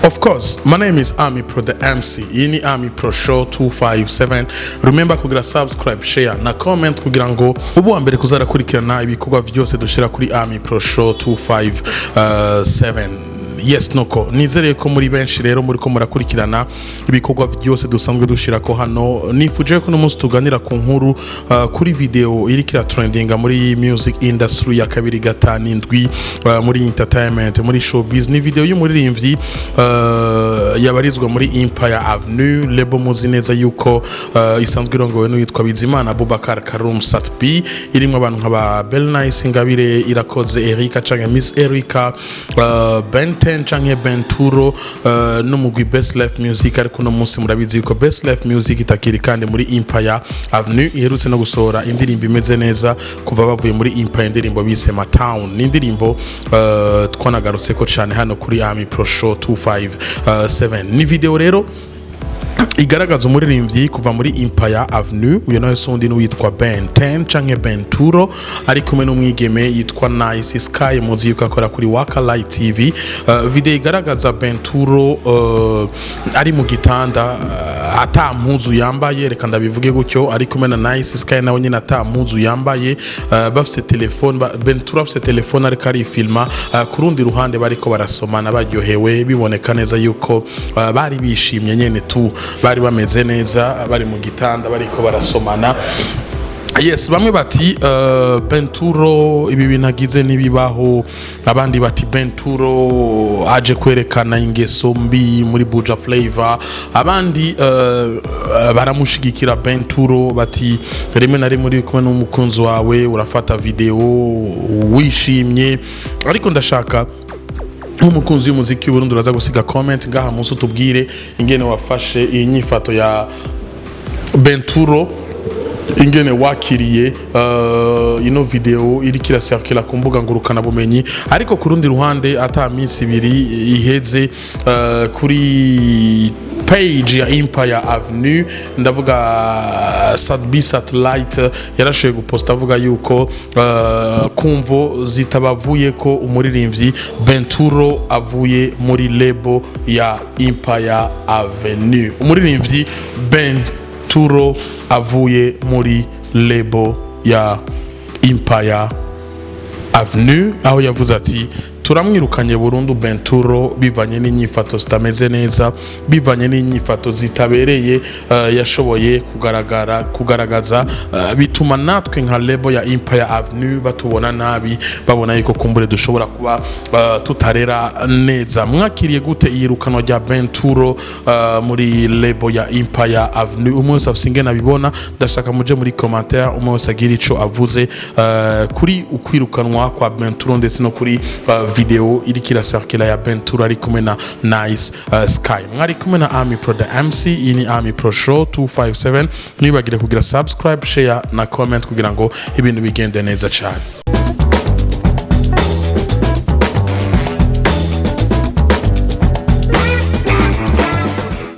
Of course, my name is Army Pro the MC. Ini Army Pro Show 257. Remember kugira subscribe, share na comment kugira ngo ubu ambere kuzara kurikirana ibikorwa byose dushira kuri Army Pro Show 257. Yes noko nizereye ko muri benshi rero muri ko murakurikirana ibikorwa byose dusanzwe dushira ko hano nifuje ko n'umunsi tuganira ku nkuru kuri video iri kira trending muri music industry ya kabiri gatanindwi muri entertainment muri showbiz ni video y'umuririmbyi yabarizwa muri Empire Avenue label muzi neza yuko isanzwe irongowe n'uwitwa Bizimana Abubakar Karum Satbi irimo abantu nk'aba Belnice Ingabire Irakoze Erika canke Miss Erika Bente canke Benturo n'umugwi Best Life Music ariko no munsi murabizi yuko Best Life Music itakiri kandi muri Empire Avenue iherutse no gusohora indirimbo imeze neza kuva bavuye muri Empire indirimbo bise Town n'indirimbo twanagarutse ko cyane hano kuri Army Pro Show 257 ni video rero igaragaza umuririmbyi kuva muri Empire Avenue uyu nawe sondi n'uwitwa Ben 10 canke Benturo ari kumwe n'umwigeme yitwa Nice Sky muzi yuko akora kuri Waka Light TV. Video igaragaza Benturo ari mu gitanda ata mpuzu yambaye, reka ndabivuge gutyo, ari kumwe na Nice Sky nawe nyine ata mpuzu yambaye, bafite telefone, Benturo afite telefone ariko ari filma, ku rundi ruhande bariko barasomana baryohewe biboneka neza yuko bari bishimye nyene tu, bari bameze neza, bari mu gitanda bariko barasomana. Yes, bamwe bati Benturo ibi binagize nibibaho, abandi bati Benturo aje kwerekana ingeso mbi muri Buja Flavor, abandi baramushigikira Benturo bati rimwe na rimwe uri kumwe n'umukunzi wawe urafata video wishimye. Ariko ndashaka umukunzi w'umuziki w'Uburundi uraza gusiga comment ngaha munsi tubwire ingene wafashe iyi nyifato ya Benturo, ingene wakiriye ino video iri kira circula ku mbuga ngurukana bumenyi. Ariko ku rundi ruhande ata minsi ibiri iheze kuri page ya Empire Avenue ndavuga Sadbi Satellite yarashoye guposta avuga yuko kumvo zitabavuye ko umuririmbyi Benturo avuye muri label ya Empire Avenue. Umuririmbyi Benturo avuye muri label ya Empire Avenue aho yavuze ati turamwirukanye burundu Benturo bivanye n'inyifato zitameze neza, bivanye n'inyifato zitabereye yashoboye kugaragaza bituma natwe nka label ya Empire Avenue batubona nabi, babona yuko kumbure dushobora kuba tutarera neza. Mwakiriye gute iyirukanwa rya Benturo muri label ya Empire Avenue? Umwe wese afite ingene abibona, ndashaka muje muri commentaire umwe wese agira ico avuze kuri ukwirukanwa kwa Benturo ndetse no kuri video iri kira circula ya Benturo ari kumwe na Nice Sky. Mwari kumwe na Army Pro the MC, ini Army Pro Show 257. Nibagire kugira subscribe, share na comment kugira ngo ibintu bigende neza cyane.